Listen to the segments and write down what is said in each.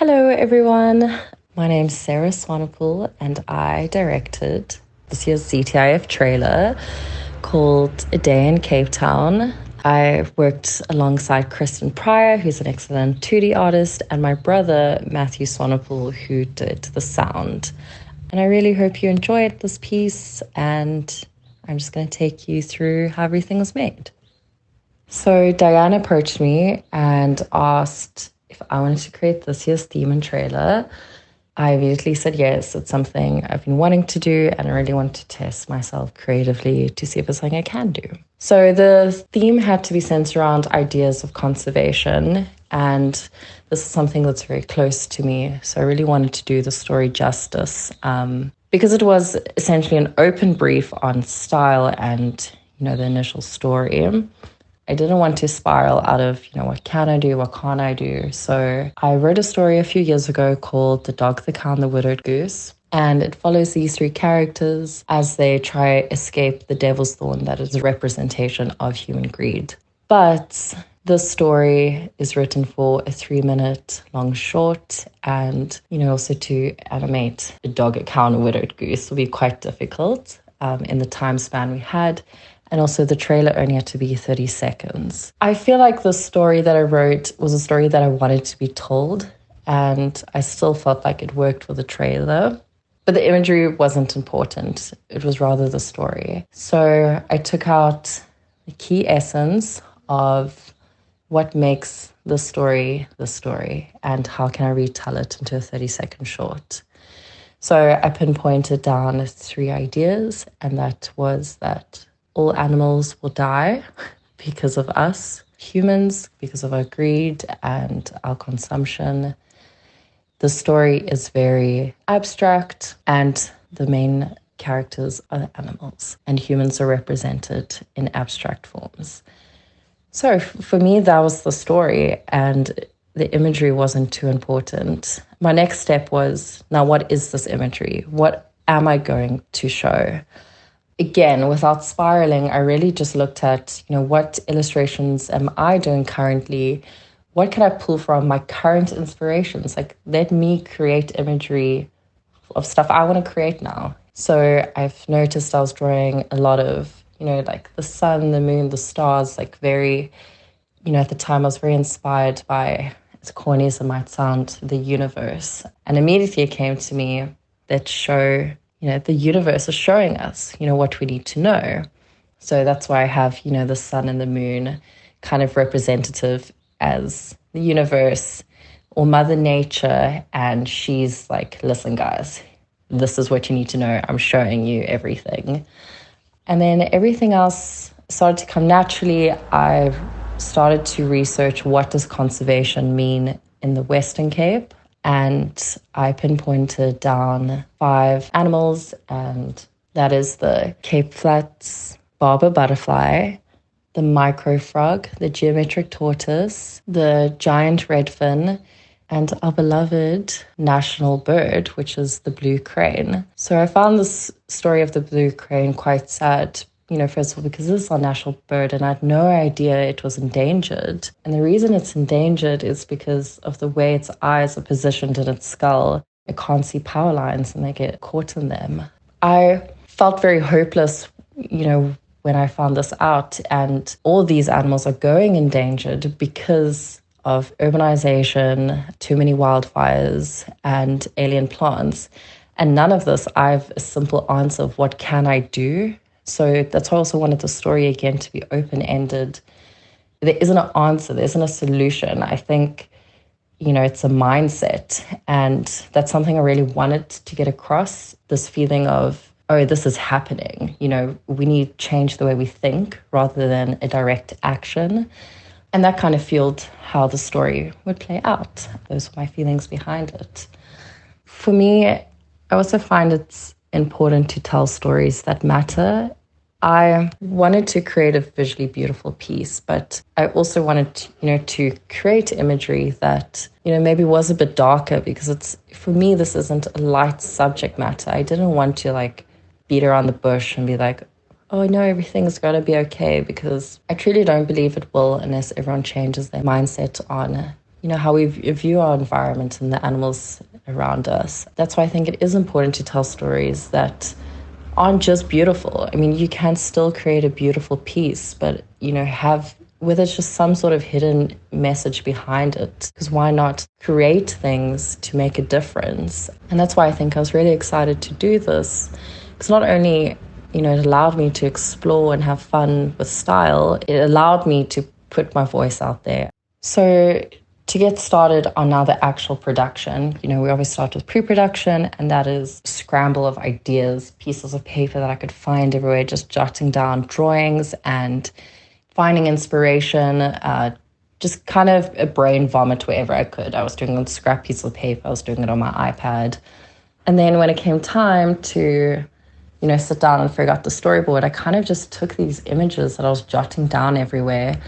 Hello, everyone. My name's Sarah Swanepoel, and I directed this year's CTIAF trailer called A Day in Cape Town. I worked alongside Kristen Pryor, who's an excellent 2D artist, and my brother, Matthew Swanepoel, who did the sound. And I really hope you enjoyed this piece, and I'm just going to take you through how everything was made. So Diane approached me and asked if I wanted to create this year's theme and trailer. I immediately said yes. It's something I've been wanting to do, and I really want to test myself creatively to see if it's something I can do. So the theme had to be centered around ideas of conservation, and this is something that's very close to me. So I really wanted to do the story justice because it was essentially an open brief on style and, the initial story. I didn't want to spiral out of, what can I do, what can't I do? So I wrote a story a few years ago called The Dog, the Cow, and the Widowed Goose. And it follows these three characters as they try escape the devil's thorn that is a representation of human greed. But this story is written for a 3-minute long short, and, also to animate a dog, a cow, and a widowed goose will be quite difficult in the time span we had. And also the trailer only had to be 30 seconds. I feel like the story that I wrote was a story that I wanted to be told, and I still felt like it worked for the trailer. But the imagery wasn't important. It was rather the story. So I took out the key essence of what makes the story, and how can I retell it into a 30-second short. So I pinpointed down 3 ideas, and that was that all animals will die because of us, humans, because of our greed and our consumption. The story is very abstract, and the main characters are the animals, and humans are represented in abstract forms. So for me, that was the story, and the imagery wasn't too important. My next step was, now what is this imagery? What am I going to show? Again, without spiraling, I really just looked at, what illustrations am I doing currently? What can I pull from my current inspirations? Let me create imagery of stuff I want to create now. So I've noticed I was drawing a lot of, the sun, the moon, the stars, very, at the time I was very inspired by, as corny as it might sound, the universe. And immediately it came to me that show, the universe is showing us, what we need to know. So that's why I have, the sun and the moon kind of representative as the universe or Mother Nature. And she's like, listen, guys, this is what you need to know. I'm showing you everything. And then everything else started to come naturally. I started to research, what does conservation mean in the Western Cape? And I pinpointed down 5 animals, and that is the Cape Flats barber butterfly, the micro frog, the geometric tortoise, the giant redfin, and our beloved national bird, which is the blue crane. So I found this story of the blue crane quite sad, first of all, because this is our national bird, and I had no idea it was endangered. And the reason it's endangered is because of the way its eyes are positioned in its skull. It can't see power lines, and they get caught in them. I felt very hopeless, when I found this out, and all these animals are going endangered because of urbanization, too many wildfires, and alien plants. And none of this, I have a simple answer of what can I do. So that's why I also wanted the story, again, to be open-ended. There isn't an answer. There isn't a solution. I think, it's a mindset. And that's something I really wanted to get across, this feeling of, oh, this is happening. We need to change the way we think rather than a direct action. And that kind of fueled how the story would play out. Those were my feelings behind it. For me, I also find it's important to tell stories that matter. I wanted to create a visually beautiful piece, but I also wanted to create imagery that, maybe was a bit darker, because for me, this isn't a light subject matter. I didn't want to beat around the bush and be like, oh no, everything's going to be okay, because I truly don't believe it will unless everyone changes their mindset on, how we view our environment and the animals around us. That's why I think it is important to tell stories that aren't just beautiful. I mean, you can still create a beautiful piece, but, have with it just some sort of hidden message behind it. Because why not create things to make a difference? And that's why I think I was really excited to do this. Because not only, it allowed me to explore and have fun with style, it allowed me to put my voice out there. So to get started on now the actual production, we always start with pre-production, and that is a scramble of ideas, pieces of paper that I could find everywhere, just jotting down drawings and finding inspiration, just kind of a brain vomit wherever I could. I was doing it on scrap pieces of paper, I was doing it on my iPad. And then when it came time to, sit down and figure out the storyboard, I kind of just took these images that I was jotting down everywhere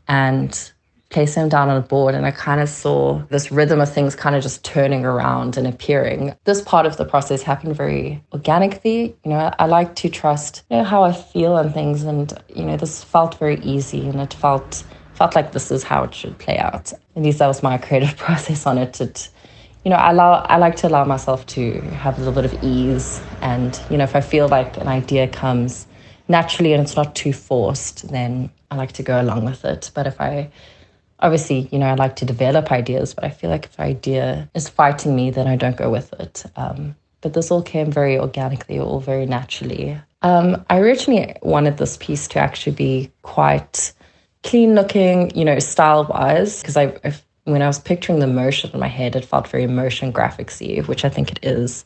and placed them down on a board, and I kind of saw this rhythm of things kind of just turning around and appearing. This part of the process happened very organically. I like to trust how I feel on things, and this felt very easy, and it felt like this is how it should play out. At least that was my creative process on it. I like to allow myself to have a little bit of ease, and if I feel like an idea comes naturally and it's not too forced, then I like to go along with it. But if I obviously, I like to develop ideas, but I feel like if an idea is fighting me, then I don't go with it. But this all came very organically, all very naturally. I originally wanted this piece to actually be quite clean looking, style-wise, because when I was picturing the motion in my head, it felt very motion graphics-y, which I think it is.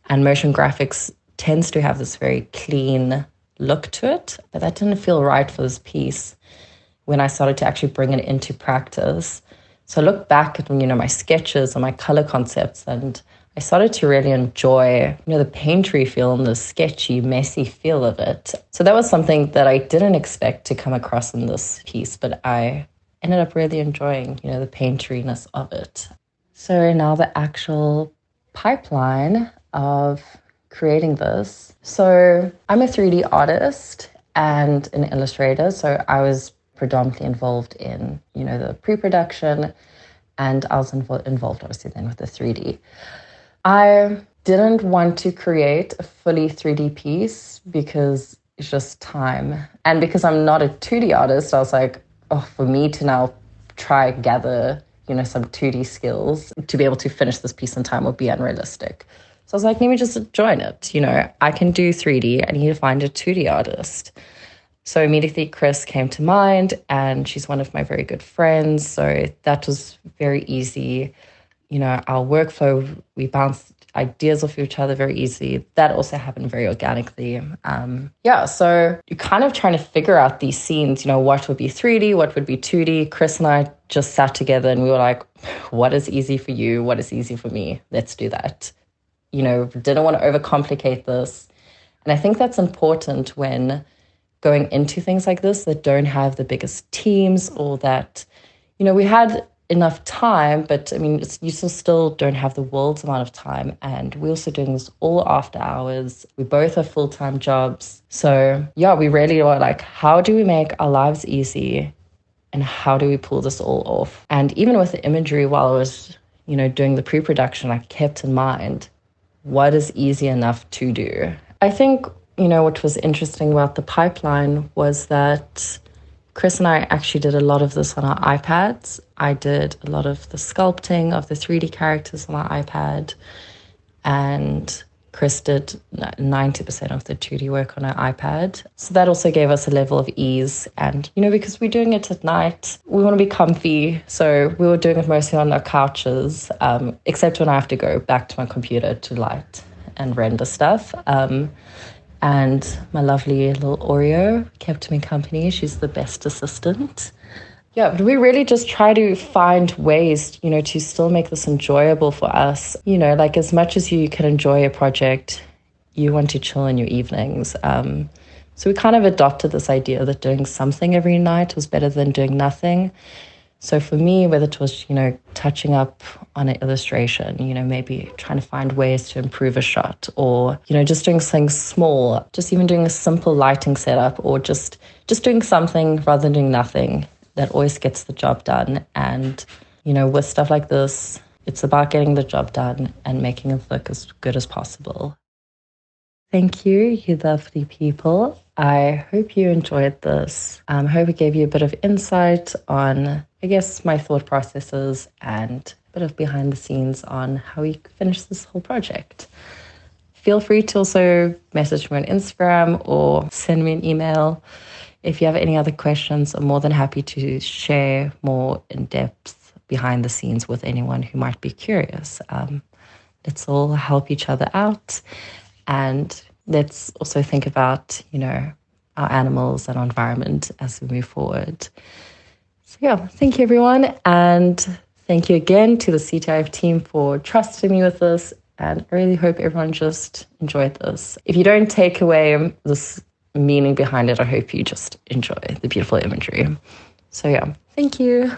And motion graphics tends to have this very clean look to it, but that didn't feel right for this piece when I started to actually bring it into practice. So I looked back at, my sketches and my color concepts, and I started to really enjoy, the painterly feel and the sketchy, messy feel of it. So that was something that I didn't expect to come across in this piece, but I ended up really enjoying, the painterliness of it. So now the actual pipeline of creating this. So I'm a 3D artist and an illustrator, so I was predominantly involved in, the pre-production, and I was involved obviously then with the 3D. I didn't want to create a fully 3D piece because it's just time. And because I'm not a 2D artist, I was like, for me to now try gather, some 2D skills to be able to finish this piece in time would be unrealistic. So I was like, let me just join it. I can do 3D. I need to find a 2D artist. So immediately Chris came to mind, and she's one of my very good friends. So that was very easy. Our workflow, we bounced ideas off each other very easily. That also happened very organically. So you're kind of trying to figure out these scenes, what would be 3D, what would be 2D. Chris and I just sat together and we were like, what is easy for you? What is easy for me? Let's do that. Didn't want to overcomplicate this. And I think that's important when going into things like this that don't have the biggest teams, or that, we had enough time, but I mean, you still don't have the world's amount of time. And we're also doing this all after hours. We both have full-time jobs. So we really were like, how do we make our lives easy? And how do we pull this all off? And even with the imagery, while I was, doing the pre-production, I kept in mind, what is easy enough to do? I think, what was interesting about the pipeline was that Chris and I actually did a lot of this on our iPads. I did a lot of the sculpting of the 3D characters on our iPad, and Chris did 90% of the 2D work on our iPad. So that also gave us a level of ease. And, because we're doing it at night, we want to be comfy. So we were doing it mostly on our couches, except when I have to go back to my computer to light and render stuff. And my lovely little Oreo kept me company. She's the best assistant. But we really just try to find ways, to still make this enjoyable for us. Like as much as you can enjoy a project, you want to chill in your evenings. So we kind of adopted this idea that doing something every night was better than doing nothing. So for me, whether it was, touching up on an illustration, maybe trying to find ways to improve a shot, or, just doing something small, just even doing a simple lighting setup, or just doing something rather than doing nothing, that always gets the job done. And, with stuff like this, it's about getting the job done and making it look as good as possible. Thank you, you lovely people. I hope you enjoyed this. I hope it gave you a bit of insight on, I guess, my thought processes and a bit of behind the scenes on how we finished this whole project. Feel free to also message me on Instagram or send me an email. If you have any other questions, I'm more than happy to share more in-depth behind the scenes with anyone who might be curious. Let's all help each other out, and let's also think about, our animals and our environment as we move forward. So yeah, thank you everyone, and thank you again to the CTIAF team for trusting me with this, and I really hope everyone just enjoyed this. If you don't take away this meaning behind it, I hope you just enjoy the beautiful imagery. So yeah, thank you.